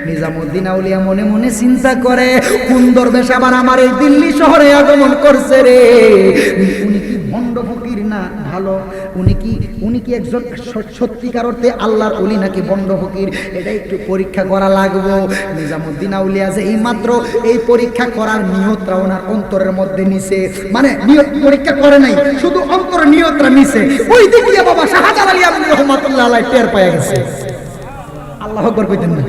নিজামুদ্দিন আউলিয়া মনে মনে চিন্তা করে, কোন দরবেশ আবার আমার এই দিল্লি শহরে আগমন করছে রে? উনি কি ভণ্ড ফকির না ভালো? উনি কি একজন সত্যিকার অর্থে আল্লাহর ওলি নাকি ভণ্ড ফকির? এটা একটু পরীক্ষা করা লাগবো। নিজামুদ্দিন আউলিয়া যে এই মাত্র এই পরীক্ষা করার নিয়তটা ওনার অন্তরের মধ্যে নিছে, মানে নিয়ত পরীক্ষা করে নাই, শুধু অন্তরের নিয়তটা নিছে। ওই দিক দিয়ে বাবা শাহজালাল আলী আমিন রহমাতুল্লাহ আলাইহি টের পেয়ে গেছে। আল্লাহু আকবার কইতেন না?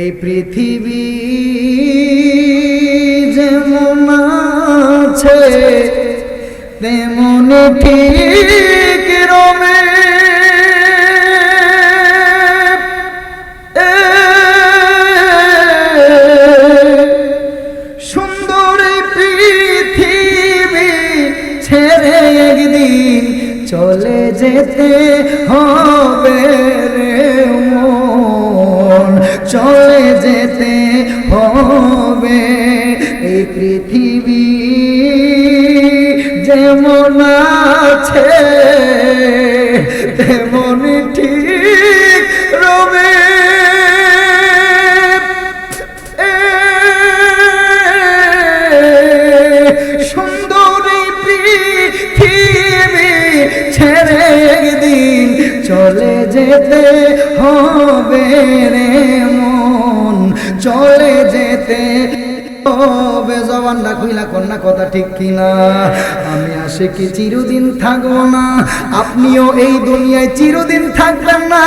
এই পৃথিবী যেমন আছে তেমন ঠিক রবে, সুন্দর পৃথিবী ছেড়ে একদিন চলে যেতে হবে রে মন, চলে যেতে হবে। এই পৃথিবী যেমন আছে তেমন ঠিক রবে, সুন্দর পৃথিবী ছেড়ে একদিন চলে যেতে হবে রে মন, চলে যেতে হবে। জবানটা খুইলা কন্যা কথা ঠিক কিনা? আমি আশিকি চিরদিন থাকবো না, আপনিও এই দুনিয়ায় চিরদিন থাকবেন না।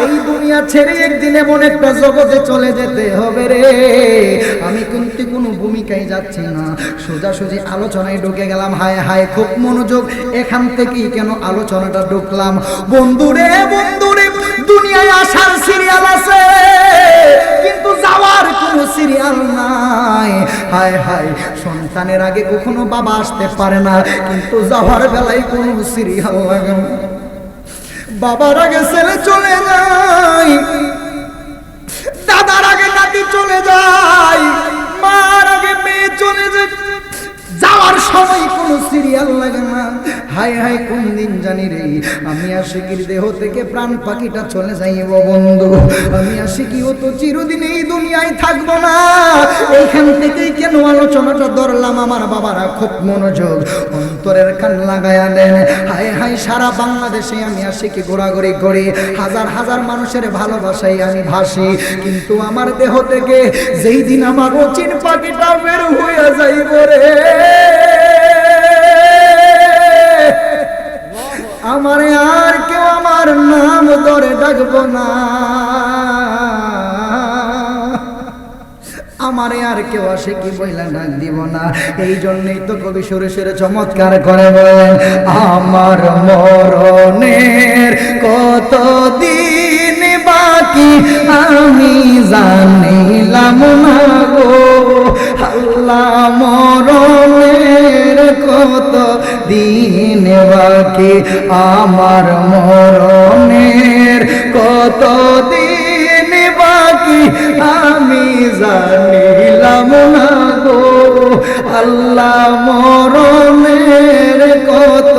এই দুনিয়া ছেড়ে একদিন এমন একটা জগতে চলে যেতে হবে রে। আমি কিন্তু কোনো ভূমিকায় যাচ্ছি না, সোজাসুজি আলোচনায় ঢুকে গেলাম। হায় হায়, খুব মনোযোগ। এখান থেকেই কেন আলোচনাটা ঢুকলাম? বন্ধুরে বন্ধুরে, দুনিয়ায় আসার সিরিয়াল আছে কিন্তু যাওয়ার কোনো সিরিয়াল নাই। হায় হায়, সন্তানের আগে কখনো বাবা আসতে পারে না, কিন্তু যাওয়ার বেলায় কোনো সিরিয়াল লাগে না। বাবার আগে ছেলে চলে যায়, দাদার আগে নাতি চলে যায়, মার আগে মেয়ে চলে যায়, যাওয়ার সময় কোনো সিরিয়াল লাগে না। হায় হায়, কোন দিন জানি রে আমি আশিকির দেহ থেকে প্রাণ পাখিটা চলে যাইব বন্ধু। আমি আশিকি ও তো চিরদিন এই দুনিয়ায় থাকবো না। এইখান থেকেই কেন আলোচনাটা ধরলাম? আমার বাবারা খুব মনোযোগ, অন্তরের কান লাগায়া দেন। হায় হায়, সারা বাংলাদেশে আমি আশিকি ঘোরাঘুরি করি, হাজার হাজার মানুষের ভালোবাসায় আমি ভাসি, কিন্তু আমার দেহ থেকে যেই দিন আমার অচিন পাখিটা বের হয়ে যাইব রে, আমারে আর কেউ আমার নাম ধরে ডাকবো না, আমারে আর কেউ আশিকি বইলা ডাক দিব না। এই জন্যই তো কবি সুরে সুরে চমৎকার করে বলেন, আমার মরণের কত দিন বাকি আমি জানিলাম না গো আল্লাহ, মরণের কত দিন বাকি, আমার মরণের কত দিন বাকি আমি জানিলাম না গো আল্লাহ, মরণের কত।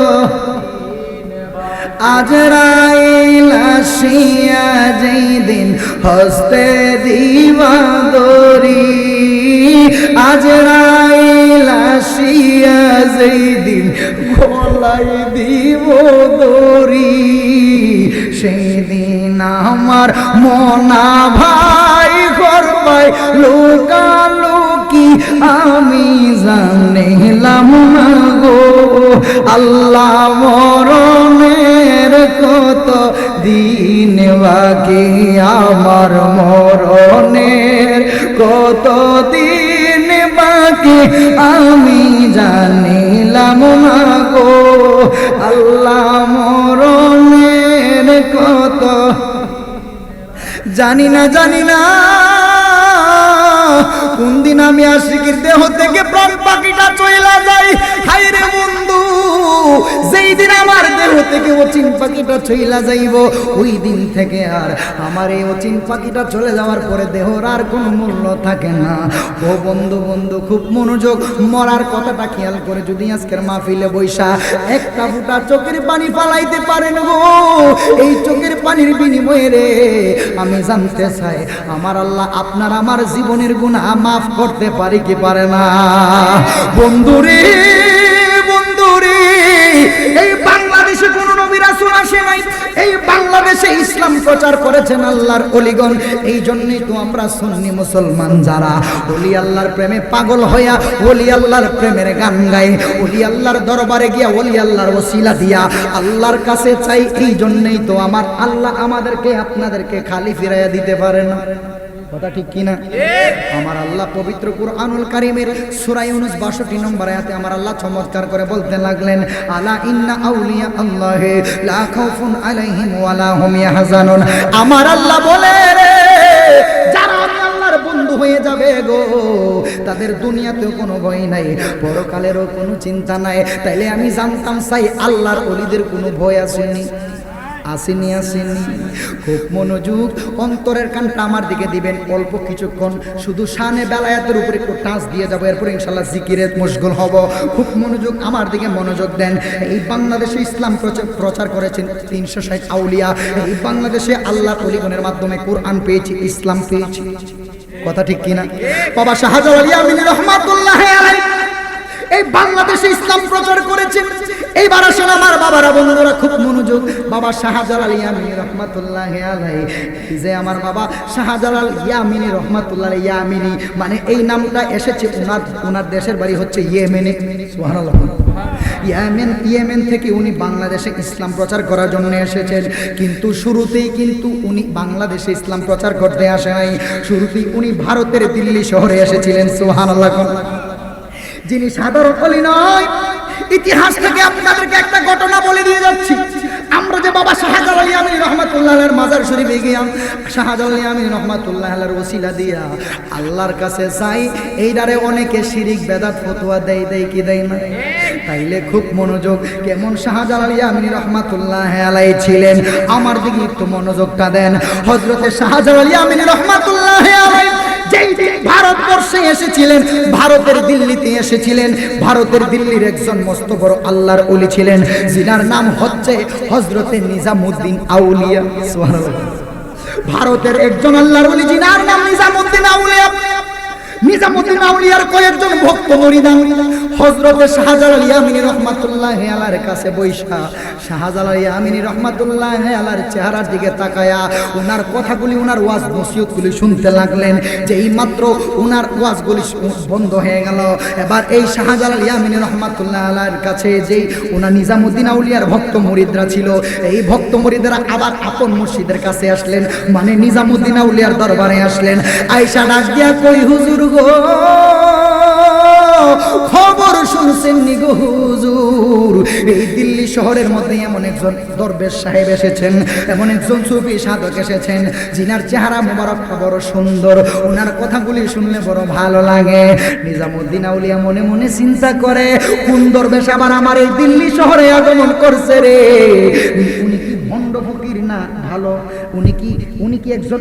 আজরাইল আসিয়া যেই দিন হস্তে দিবা দরি, আজরাইল আসিয়া যেই দিন গলায় দিব দরি, সেই দিন আমার মনা ভাই করবাই লোকালোকি আমি জানিলাম না গো আল্লাহ, মরণের কত দিন বাকি, আমার মরণের কত দিন বাকি আমি জানিলাম না গো আল্লাহ, মরণের কত। জানি না জানি না কোন দিন আমি আশিকির দেহ থেকে প্রাণ পাখিটা চলে যাই। হায় রে বন্ধু, যেই দিন আমার দেহ থেকে অচিন পাখিটা চইলা যাইব, ওই দিন থেকে আর আমার এই অচিন পাখিটা চলে যাওয়ার পরে দেহর আর কোনো মূল্য থাকে না। ও বন্ধু বন্ধু খুব মনোযোগ, মরার কথাটা খেয়াল করে যদি আজকের মাহফিলে বৈশা একটা ফুটা চোখের পানি ফালাইতে পারেন গো, এই চোখের পানির বিনিময়ে রে আমি জানতে চাই আমার আল্লাহ আপনার আমার জীবনের গুনাহ মাফ করতে পারে কি পারে না? বন্ধুরে বন্ধুরে, এই বাংলাদেশে কোন নবী রাসূল আসে নাই, এই বাংলাদেশে ইসলাম প্রচার করেছেন আল্লাহর ওলিগণ। এই জন্যই তো আমরা সুন্নি মুসলমান যারা ওলি আল্লাহর প্রেমে পাগল হইয়া ওলি আল্লাহর প্রেমের গান গাই, ওলি আল্লাহর দরবারে গিয়া ওলি আল্লাহর ওসিলা দিয়া আল্লাহর কাছে চাই। এই জন্যই তো আমার আল্লাহ আমাদেরকে আপনাদেরকে খালি ফিরাইয়া দিতে পারে না। কথা ঠিক কিনা? আমার আল্লাহ পবিত্র কুরআনুল কারীমের সূরা ইউনূস 62 নম্বর আয়াতে আমার আল্লাহ চমৎকার করে বলতে লাগলেন, আলা ইন্না আউলিয়া আল্লাহি লা খাউফুন আলাইহিম ওয়ালা হুম ইয়াহজানুন। আমার আল্লাহ বলে রে, যারা আমি আল্লাহর বন্ধু হয়ে যাবে গো, তাদের দুনিয়াতেও কোনো ভয় নাই, পরকালেরও কোনো চিন্তা নাই। তাইলে আমি জানতাম চাই আল্লাহর ওলিদের কোনো ভয় আসেনি? আসেনি আসেনি। খুব মনোযোগ, অন্তরের কানটা আমার দিকে দিবেন অল্প কিছুক্ষণ, শুধু শানে বেলায়াতের উপরে একটু টাচ দিয়ে যাবো, এরপর ইনশাল্লাহ জিকিরে মশগুল হব। খুব মনোযোগ, আমার দিকে মনোযোগ দেন। এই বাংলাদেশে ইসলাম প্রচার করেছেন 360 আউলিয়া। এই বাংলাদেশে আল্লাহর ওলিগণের মাধ্যমে কোরআন পেয়েছি, ইসলাম পেয়েছি। কথা ঠিক কিনা? বাবা শাহজালাল ইয়ামিনী রহমাতুল্লাহ আলাইহি এই বাংলাদেশে ইসলাম প্রচার করেছেন। এইবার আসলে আমার বাবারা বন্ধুরা খুব মনোযোগ, বাবা শাহজালাল ইয়ামিনী রহমাতুল্লাহ আলাইহি, যে আমার বাবা শাহজালাল ইয়ামিনী রহমাতুল্লাহ ইয়ামিনী মানে এই নামটা এসেছে ওনার দেশের বাড়ি হচ্ছে ইয়েমেনে। সুবহানাল্লাহ। ইয়েমেন থেকে উনি বাংলাদেশে ইসলাম প্রচার করার জন্য এসেছেন, কিন্তু শুরুতেই কিন্তু উনি বাংলাদেশে ইসলাম প্রচার করতে আসে নাই, শুরুতেই উনি ভারতের দিল্লি শহরে এসেছিলেন। সুবহানাল্লাহ। যিনি সাধারণ ওলি নয়, ইতিহাস থেকে আপনাদেরকে একটা ঘটনা বলে দিয়ে যাচ্ছি। আমরা যে বাবা শাহজালাল ইয়ামিনী রহমাতুল্লাহ আলাইহির মাজার শরীফে গিয়াম, শাহজালাল ইয়ামিনী রহমাতুল্লাহ আলাইহির ওসিলা দিয়া আল্লাহর কাছে চাই, এইটারে অনেকে শিরিক বেদাত ফতোয়া দেয় কি দেয় না? তাইলে খুব মনোযোগ, কেমন শাহজালাল ইয়ামিনী রহমাতুল্লাহ আলাইহি ছিলেন আমার দিকে একটু মনোযোগটা দেন। হযরতে শাহজালাল ইয়ামিনী রহমাতুল্লাহ আলাইহি যেই ভারতবর্ষে এসেছিলেন, ভারতের দিল্লিতে এসেছিলেন, ভারতের দিল্লির একজন মস্ত বড় আল্লাহর ওলি ছিলেন, যিনার নাম হচ্ছে হযরতে নিজামউদ্দিন আউলিয়া। সুবহানাল্লাহ। ভারতের একজন আল্লাহর ওলি যিনার নাম নিজামউদ্দিন আউলিয়া। নিজামউদ্দিন আউলিয়ার কয়েকজন ভক্ত মুরিদান হযরতে শাহজালাল ইয়ামিনী রহমাতুল্লাহ আলাইহির কাছে বৈশা শাহজালাল ইয়ামিনী রহমাতুল্লাহ আলাইহির চেহারার দিকে তাকায়া ওনার কথাগুলি, ওনার ওয়াজ নসিহতগুলি শুনতে লাগলেন। যেই মাত্র ওনার ওয়াজগুলি বন্ধ হয়ে গেল, এবার এই শাহজালাল ইয়ামিনী রহমাতুল্লাহ আলাইহির কাছে যেই ওনার নিজামউদ্দিন আউলিয়ার ভক্ত মুরিদরা ছিল, এই ভক্ত মুরিদরা আবার আপন মুর্শিদের কাছে আসলেন, মানে নিজামউদ্দিন আউলিয়ার দরবারে আসলেন। আয়েশা ডাক দিয়া কই, হুজুর গো, খবর শুনছেন নি গো হুজুর, এই দিল্লি শহরের মধ্যে এমন একজন দরবেশ সাহেব এসেছেন, এমন একজন সুফি সাধক এসেছেন, যিনার চেহারা মোবারকটা বড় সুন্দর, ওনার কথাগুলি শুনলে বড় ভালো লাগে। নিজামউদ্দিন আউলিয়া মনে মনে চিন্তা করে, কোন দরবেশ আবার আমার এই দিল্লি শহরে আগমন করছে রে? উনি কি ভণ্ড ফকির না ভালো? উনি কি একজন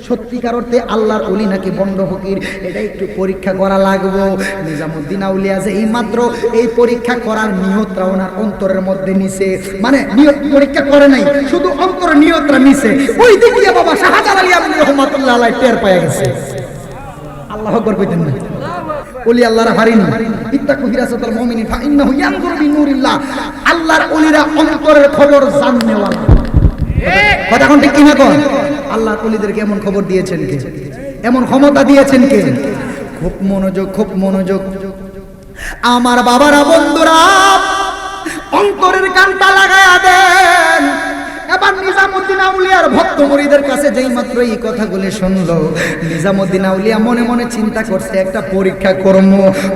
সত্যিকার অর্থে আল্লাহর ওলি নাকি ভণ্ড ফকির? এটা একটু পরীক্ষা করা লাগবে। নিজামউদ্দিন আউলিয়া যে এই মাত্র এই পরীক্ষা করার নিয়তটা ওনার অন্তরের মধ্যে নিছে, মানে নিয়ত পরীক্ষা করে নাই, শুধু অন্তরের নিয়তটা নিছে, ওই দিক দিয়ে বাবা শাহজালাল ইয়ামিনী রহমাতুল্লাহ আলাইহি টের পেয়ে গেছে। আল্লাহু আকবার কইতেন না? ওলি আল্লাহর হারিন ইত্তাকু হিরাসাতুল মুমিনিন ফা ইন্নাহু ইয়ানজুরু বিনুরিল্লাহ। আল্লাহর ওলিরা অন্তরের খবর জানেওয়ালা। কথা কোন ঠিক কিনা কোন? আল্লাহর ওলিদেরকে এমন খবর দিয়েছেন কে? এমন ক্ষমতা দিয়েছেন কে? খুব মনোযোগ, খুব মনোযোগ আমার বাবারা বন্ধুরা, অন্তরের কানটা লাগায়া দেন। এবার নিজামুদ্দিন আউলিয়ার ভক্ত মুরিদের কাছে যেই মাত্র এই কথাগুলি শুনলো, নিজামুদ্দিন আউলিয়া মনে মনে চিন্তা করছে একটা পরীক্ষা করব।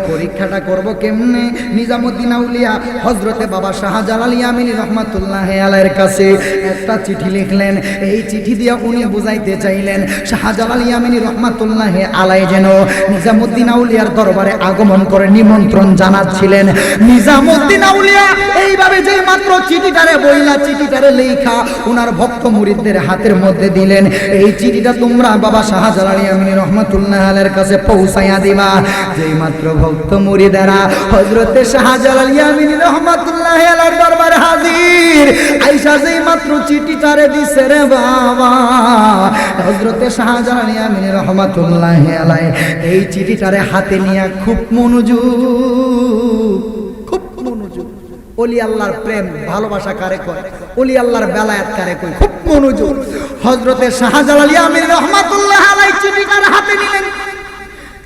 পরীক্ষাটা করব কেমনে? নিজামুদ্দিন আউলিয়া হযরতে বাবা শাহজালাল ইয়ামিনী রহমাতুল্লাহ আলাইহির কাছে একটা চিঠি লিখলেন। এই চিঠি দিয়ে উনি বুঝাইতে চাইলেন শাহজালাল ইয়ামিনী রহমাতুল্লাহ আলাইহি যেন নিজামুদ্দিন আউলিয়ার দরবারে আগমন করে নিমন্ত্রণ জানাচ্ছিলেন। নিজামুদ্দিন আউলিয়া এইভাবে যেই মাত্র চিঠিটারে বইলা চিঠিটারে লেখা উনার ভক্ত মুরিদদের হাতের মধ্যে দিলেন। এই চিঠিটা তোমরা বাবা শাহজালাল ইয়ামিনী রহমাতুল্লাহ আলাইহির কাছে পৌঁছায়া দিবা। যেই মাত্র ভক্ত মুরিদেরা হযরতে শাহজালাল ইয়ামিনী রহমাতুল্লাহ আলাইহির দরবারে হাজির, আয়েশা যেই মাত্র চিঠিটারে দিছে রে বাবা, হযরতে শাহজালাল ইয়ামিনী রহমাতুল্লাহ আলাইহি এই চিঠিটারে হাতে নিয়ে খুব মনোযোগ ওলি আল্লাহর প্রেম ভালোবাসা কারে কয়, ওলি আল্লাহর বেলায়াত কারে কয়, খুব মনোযোগ হযরতে শাহজালাল ইয়ামিনী রহমাতুল্লাহ আলাইহি চিঠিটার হাতে নিলেন।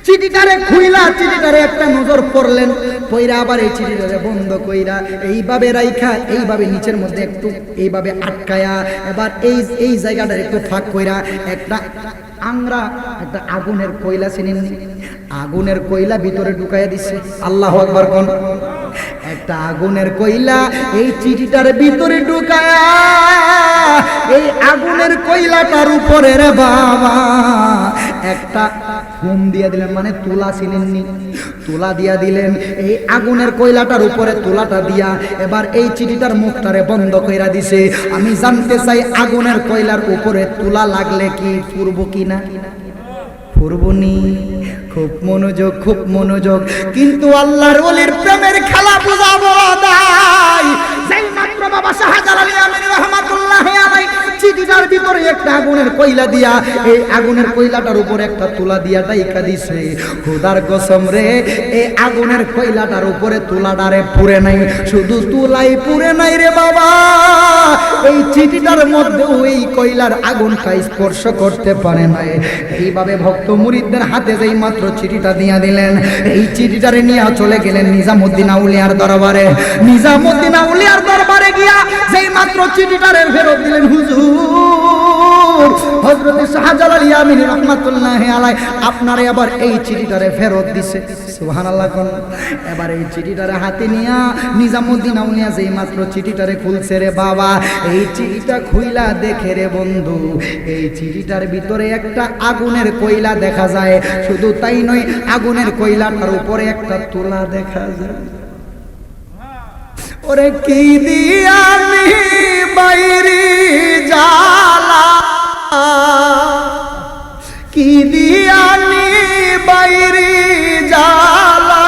চিঠিটারে খুইলা চিঠিটারে একটা নজর পড়লেন, পয়রা আবার এই চিঠিটারে বন্ধ কইরা এইভাবে রাইখা এইভাবে নিচের মধ্যে একটু এইভাবে আটকায়া এবার এই জায়গাটার একটু ফাঁক কইরা একটা আংরা একটা আগুনের কয়লা চিনেন, আগুনের কয়লা ভিতরে ঢুকাইয়া দিচ্ছে। আল্লাহু আকবার কোন। একটা আগুনের কয়লা এই চিঠিটার ভিতরে ঢুকায়া এই আগুনের কয়লাটার উপরে রে বাবা একটা ফোম দিয়া দিলেন, মানে তুলা ছিলেননি, তুলা দিয়া দিলেন। এই আগুনের কয়লাটার উপরে তুলাটা দিয়া এবার এই চিঠিটার মুখটারে বন্ধ কইরা দিছে। আমি জানতে চাই আগুনের কয়লার উপরে তুলা লাগলে কি পূর্ব কিনা? পূর্বনি। খুব মনোযোগ, খুব মনোযোগ। কিন্তু আল্লাহর ওলির প্রেমের খেলা বুঝাবো দাই। যেই মাত্র বাবা শাহজালাল ইয়ামিনী রহমাতুল্লাহ আলাইহি চিঠিটার ভিতরে একটা আগুনের কয়লা দিয়া এই আগুনের কয়লাটার উপর একটা তুলা দিয়া ডাইকা দিছে। খোদার কসম রে, এই আগুনের কয়লাটার উপরে তুলাটারে পুড়ে নাই, শুধু তুলাই পুড়ে নাই রে বাবা, এই চিঠিটার মধ্যে ওই কয়লার আগুনটা স্পর্শ করতে পারে নাই। এইভাবে ভক্ত মুরিদদের হাতে যেই মাত্র চিঠিটা দিয়া দিলেন, এই চিঠিটারে নিয়ে চলে গেলেন নিজামুদ্দিন আউলিয়ার দরবারে। নিজামুদ্দিন আউলিয়ার দরবারে গিয়া যেই মাত্র চিঠিটারে ফেরত দিলেন, হুজুর হযরত শাহজালাল ইয়ামিনী রহমাতুল্লাহ আলাইহি আপনারে আবার এই চিঠিটারে ফেরত দিছে। সুবহানাল্লাহ কোন। এবার এই চিঠিটারে হাতে নিয়া নিজামুদ্দিন আউলিয়া যেই মাত্র চিঠিটারে খুলছে রে বাবা, এই চিঠিটা খুইলা দেখে রে বন্ধু, এই চিঠিটার ভিতরে একটা আগুনের কয়লা দেখা যায়। শুধু তাই নয়, আগুনের কয়লাটার উপরে একটা তুলা দেখা যায়। ওরে কি দিয়ানি বাইরি জালা, কি দিয়ানি বাইরি জালা,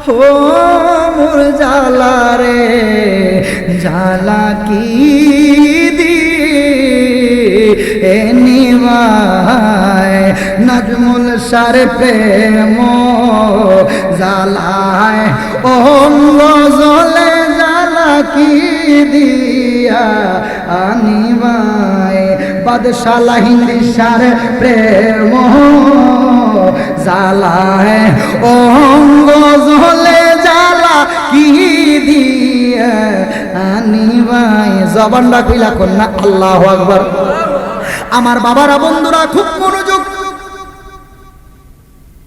হো মোর জালা রে জালা কি নিবায় নাজমুল সার প্রেম জালায় অঙ্গ জলে জালা কি দিয়া আনিবায় বাদশালা হিন্দি সার প্রেম জালায় অঙ্গ জলে জালা কি দিয়া আনিবায়। জবানটা কইলা কন্যা আল্লাহু আকবার। আমার বাবারা বন্ধুরা খুব মনোযোগ।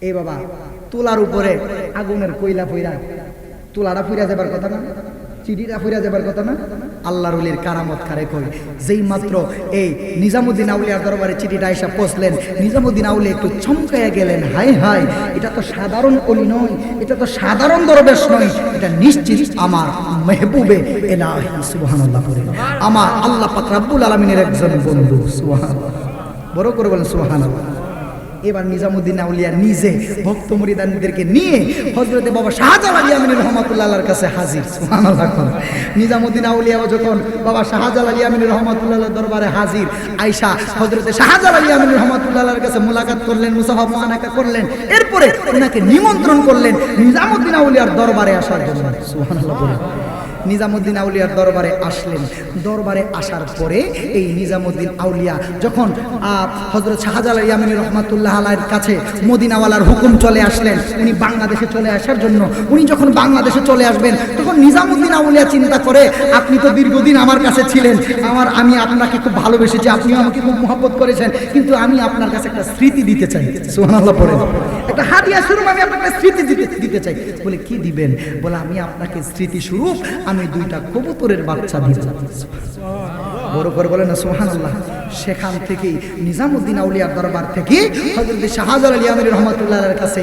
এই বাবা তুলার উপরে আগুনের কয়লা পইরা, তুলাটা ফুইরা যাবার কথা না, চিঠিটা ফুইরা যাবার কথা না। আল্লাহর ওলির কারামত কারে কই। যেই মাত্র এই নিজামুদ্দিন আউলিয়ার দরবারে চিঠিটা আইসা পৌঁছলেন, নিজামুদ্দিন আউলিয়া একটু চমকাইয়া গেলেন। হাই হাই, এটা তো সাধারণ ওলি নয়, এটা তো সাধারণ দরবেশ নয়, এটা নিশ্চিত আমার মেহবুবে ইলাহি সুবহানাল্লাহ পড়ে আমার আল্লাহ পাক রব্বুল আলামিনের একজন বন্ধু। সুবহানাল্লাহ, বড় করে বলেন সুবহানাল্লাহ। এবার নিজামুদ্দিন আউলিয়া নিজে ভক্ত মুরিদানদেরকে নিয়ে হযরতে বাবা শাহজালাল ইয়ামিনী রহমাতুল্লাহ আলাইহির কাছে হাজির। সুবহানাল্লাহ। নিজামুদ্দিন আউলিয়া যখন বাবা শাহজালাল ইয়ামিনী রহমাতুল্লাহ আলাইহির দরবারে হাজির, আয়েশা হযরতে শাহজালাল ইয়ামিনী রহমাতুল্লাহ আলাইহির কাছে মুলাকাত করলেন, মুসাফা মুআনাকা করলেন, এরপরে ওনাকে নিমন্ত্রণ করলেন নিজামুদ্দিন আউলিয়ার দরবারে আসার জন্য। সুবহানাল্লাহ। নিজামুদ্দিন আউলিয়ার দরবারে আসলেন। দরবারে আসার পরে এই নিজামুদ্দিন আউলিয়া যখন হযরত শাহজালাল ইয়ামানী রহমাতুল্লাহ আলাইহির কাছে মদিনাওয়ালার হুকুম চলে আসলেন, উনি বাংলাদেশে চলে আসার জন্য। উনি যখন বাংলাদেশে চলে আসবেন তখন নিজামুদ্দিন আউলিয়া চিন্তা করে, আপনি তো দীর্ঘদিন আমার কাছে ছিলেন, আমি আপনাকে খুব ভালোবেসেছি, আপনিও আমাকে খুব মহব্বত করেছেন, কিন্তু আমি আপনার কাছে একটা স্মৃতি দিতে চাই। সুবহানাল্লাহ পড়ে, একটা হাদিয়া স্বরূপ আমি আপনাকে স্মৃতি দিতে চাই। বলে কি দিবেন? বলে আমি আপনাকে স্মৃতি স্বরূপ আমি 2টা কবুতরের বাচ্চা দিতে চাই। বড় করে বলেন না সুবহানাল্লাহ। সেখান থেকেই নিজামুদ্দিন আউলিয়ার দরবার থেকে হযরত শাহজালাল ইয়ামানী রহমাতুল্লাহর কাছে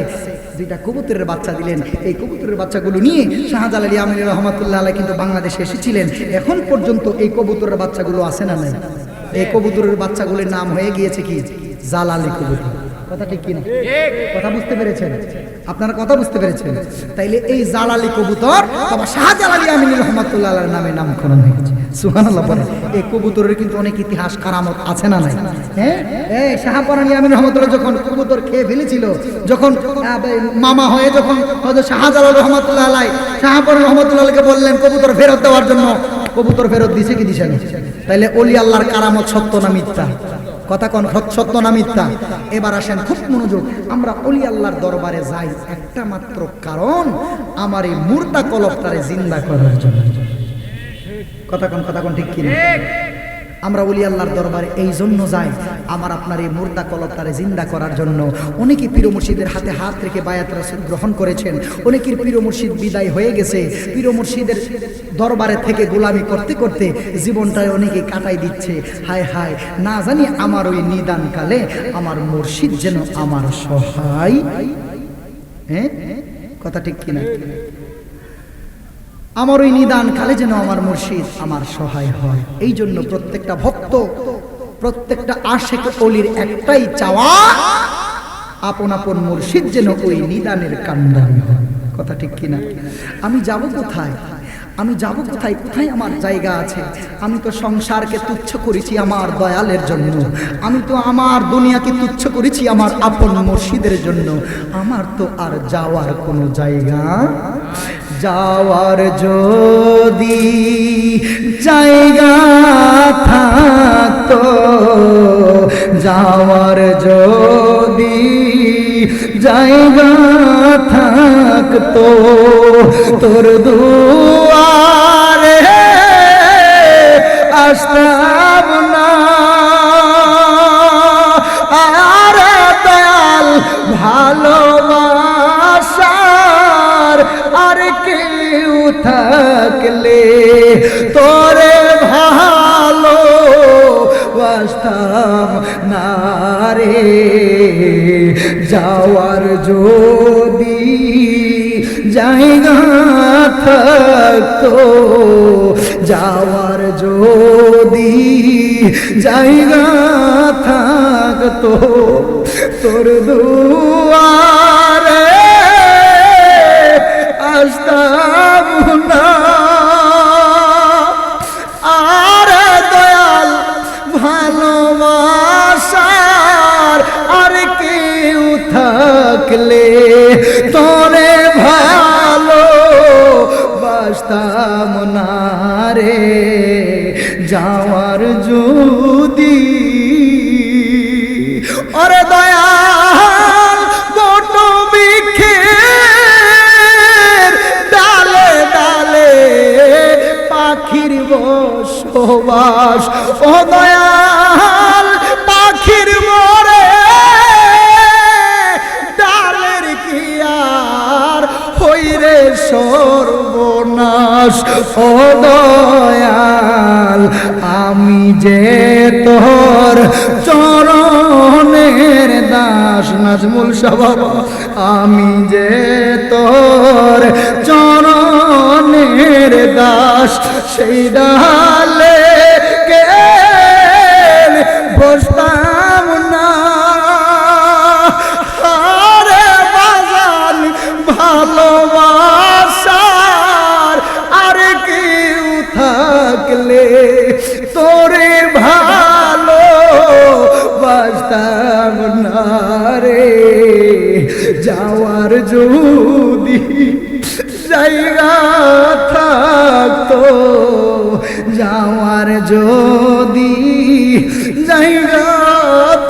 2টা কবুতরের বাচ্চা দিলেন। এই কবুতরের বাচ্চাগুলো নিয়ে শাহজালাল ইয়ামানী রহমাতুল্লাহ আলাইহি কিন্তু বাংলাদেশে এসেছিলেন। এখন পর্যন্ত এই কবুতরের বাচ্চাগুলো আছে না নাই? এই কবুতরের বাচ্চাগুলোর নাম হয়ে গিয়েছে কি? জালালি কবুতর। কথা ঠিক কিনা? কথা বুঝতে পেরেছেন? আপনারা কথা বুঝতে পেরেছেন? তাইলে এই জালালি কবুতর বাবা শাহজালাল ইয়ামানী রহমাতুল্লাহ আলাইহির নামে নামকরণ হয়েছে। সুবহানাল্লাহ পড়ে। এই কবুতরের কিন্তু অনেক ইতিহাস কারামত আছে না নাই? হ্যাঁ, এই শাহপরান ইয়ামানী রহমাতুল্লাহ যখন কবুতর খেয়ে ফেলেছিল, যখন মামা হয়ে যখন হযরত শাহজালাল রহমাতুল্লাহ আলাইহি শাহপরান রহমাতুল্লাহকে বললেন কবুতর ফেরত দেওয়ার জন্য, কবুতর ফেরত দিছে কি দিছে না? তাইলে ওলি আল্লাহর কারামত সত্য না মিথ্যা? কথা কোন সত্য না মিথ্যা? এবার আসেন খুব মনোযোগ, আমরা ওলি আল্লাহর দরবারে যাই একটা মাত্র কারণ, আমার এই মুর্দা কলবটারে জিন্দা করার জন্য। কথা কোন ঠিক কিনা? আমরা ওলি আল্লাহর দরবারে এই জন্য যাই, আমার আপনার এই মুর্দা কলবটারে জিন্দা করার জন্য। অনেকে পীর মুর্শিদের হাতে হাত রেখে বায়াত রাসূল গ্রহণ করেছেন, অনেকের পীর মুর্শিদ বিদায় হয়ে গেছে, পীর মুর্শিদের দরবারে থেকে গোলামি করতে করতে জীবনটায় অনেকে কাটাই দিচ্ছে। হায় হায়, না জানি আমার ওই নিদান কালে আমার মুর্শিদ যেন আমার সহায়। হ্যাঁ, কথা ঠিক কিনা? আমার ওই নিদান কালে যেন আমার মুর্শিদ আমার সহায় হয়। এই জন্য প্রত্যেকটা ভক্ত, প্রত্যেকটা আশিক ওলির একটাই চাওয়া, আপন আপন মুর্শিদ যেন ওই নিদানের কান্ডারি হয়। কথা ঠিক কিনা? আমি যাব কোথায়? আমি যাব কোথায়? কোথায় আমার জায়গা আছে? আমি তো সংসারকে তুচ্ছ করেছি আমার দয়ালের জন্য, আমি তো আমার দুনিয়াকে তুচ্ছ করেছি আমার আপন মুর্শিদের জন্য। আমার তো আর যাওয়ার কোনো জায়গা, যাওয়ার যদি জায়গা থাকতো, যাওয়ার যদি জায়গা থাকতো, তোর দুয়ারে আসতাম না। আর দয়াল ভালোবাসার আর কেউ থাকলে তোরে ভালো বাসতাম না রে। যাওয়ার যদি জায়গা থাকতো, যাওয়ার যদি জায়গা থাকতো, তোর দুয়ারে আসতাম না। আর দয়াল ভালোবাসার আর কেউ থাকলে তোরে ভালো বাসতাম না রে। যাওয়ার যদি, ওরে দয়াল বট বৃক্ষের ডালে ডালে পাখির বসবাস, ও দয়াল পাখির মরে ডালের কি আর হইরে সর্বনাশ। ও দয়াল আমি যে তোর চরণের দাস, নাজমুল সাহেব আমি যে তোর চরণের দাস, সেই ডালে কে বসতাম না। আরে বাজান ভালোবাসার আর কেউ থাকলে তোরে ভালো বাসতাম না রে। যাওয়ার যদি জায়গা থাক থাকতো, যাওয়ার যদি জায়গা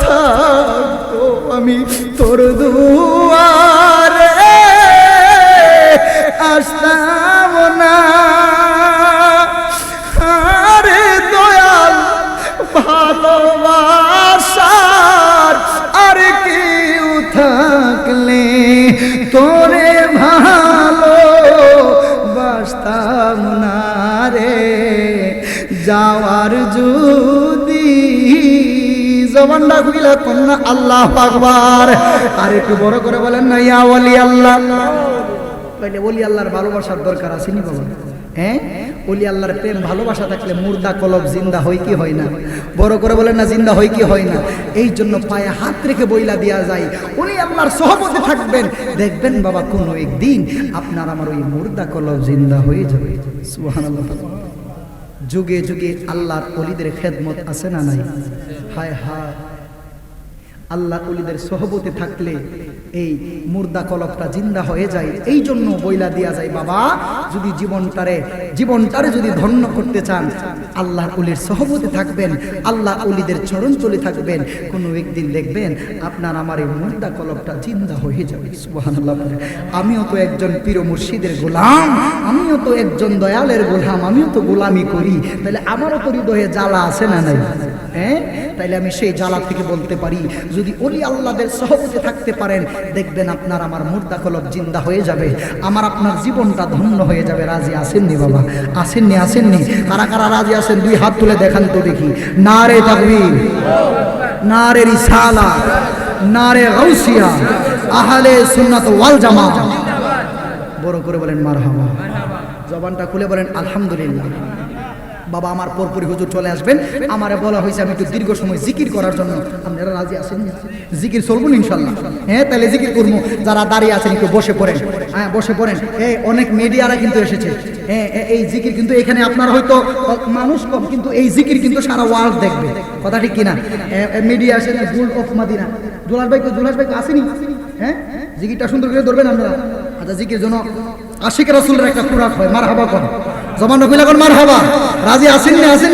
থাকতো, আমি তোর দুয়ারে আসতাম না। আরে দয়াল ভালোবাসার আর কেউ থাকলে তোরে ভালোবাসতাম না রে, যাওয়ার যদি জবানটা খুইলা কন্যা আল্লাহু আকবার। আর একটু বড় করে বলেন না ইয়া ওলি আল্লাহ। তাইলে ওলি আল্লাহর ভালোবাসার দরকার আছে নি বাবা? হ্যাঁ, ওলি আল্লাহর প্রেম ভালোবাসা থাকলে মুর্দা কলব জিন্দা হয় কি হয় না? বড় করে বলেন না জিন্দা হয় কি হয় না? এই জন্য পায়ে হাত রেখে বইলা দেয়া যায় ওলি আল্লাহর সহবতে থাকবেন, দেখবেন বাবা কোনো একদিন আপনার আমার ওই মুর্দা কলব জিন্দা হয়ে যাবে। সুবহানাল্লাহ। যুগে যুগে আল্লাহর ওলিদের খেদমত আছে না নাই? হায় হায়, আল্লাহ ওলিদের সহবতে থাকলে এই মুর্দা কলবটা জিন্দা হয়ে যায়। এই জন্য বইলা দিয়া যায় বাবা, যদি জীবনটারে যদি ধন্য করতে চান আল্লাহর ওলির সহবতে থাকবেন, আল্লাহ ওলিদের চরণ তলে থাকবেন, কোনো একদিন দেখবেন আপনার আমার এই মুর্দা কলবটা জিন্দা হয়ে যাবে। সুবহানাল্লাহ। আমিও তো একজন পীর মুর্শিদের গোলাম, আমিও তো একজন দয়ালের গোলাম, আমিও তো গোলামি করি, তাহলে আমারও তো হৃদয়ে জ্বালা আছে না নাই? হ্যাঁ, তাইলে আমি সেই জ্বালা থেকে বলতে পারি, যদি ওলি আল্লাহদের সহবতে থাকতে পারেন দেখবেন আপনার আমার মুর্দা কলব জিন্দা হয়ে যাবে, আমার আপনার জীবনটা ধন্য হয়ে যাবে। রাজি আসেননি বাবা? আসেননি? আসেননি? কারা কারা রাজি আছেন দুই হাত তুলে দেখান তো দেখি। নারে তাকবীর, নারে রিসালাত, নারে গাউসিয়া, আহলে সুন্নাত ওয়াল জামাত। বড় করে বলেন মারহাবা। জবানটা খুলে বলেন আলহামদুলিল্লাহ। বাবা আমার পরপরই হুজুর চলে আসবেন, আমারে বলা হয়েছে আমি একটু দীর্ঘ সময় জিকির করার জন্য। আপনারা রাজি আছেন? জিকির চলবো ইনশাল্লাহ? হ্যাঁ, তাহলে জিকির করবো। যারা দাঁড়িয়ে আছেন একটু বসে পড়েন। হ্যাঁ, বসে পড়েন। অনেক মিডিয়ারা কিন্তু এসেছে। হ্যাঁ, এই জিকির কিন্তু এখানে আপনার হয়তো মানুষ কম, কিন্তু এই জিকির কিন্তু সারা ওয়ার্ল্ড দেখবে। কথা ঠিক কিনা? মিডিয়া আসেন, গুল অফ মাদিনা। দুলাস ভাই আসেনি? হ্যাঁ, জিকিরটা সুন্দর করে ধরবেন আপনারা। আচ্ছা, জিকির জন্য আশিক রাসূলের একটা খুরাক হয়, মারহাবা কর। জবান কইলা কোন মারহাবা। রাজি আছেন না? আসেন?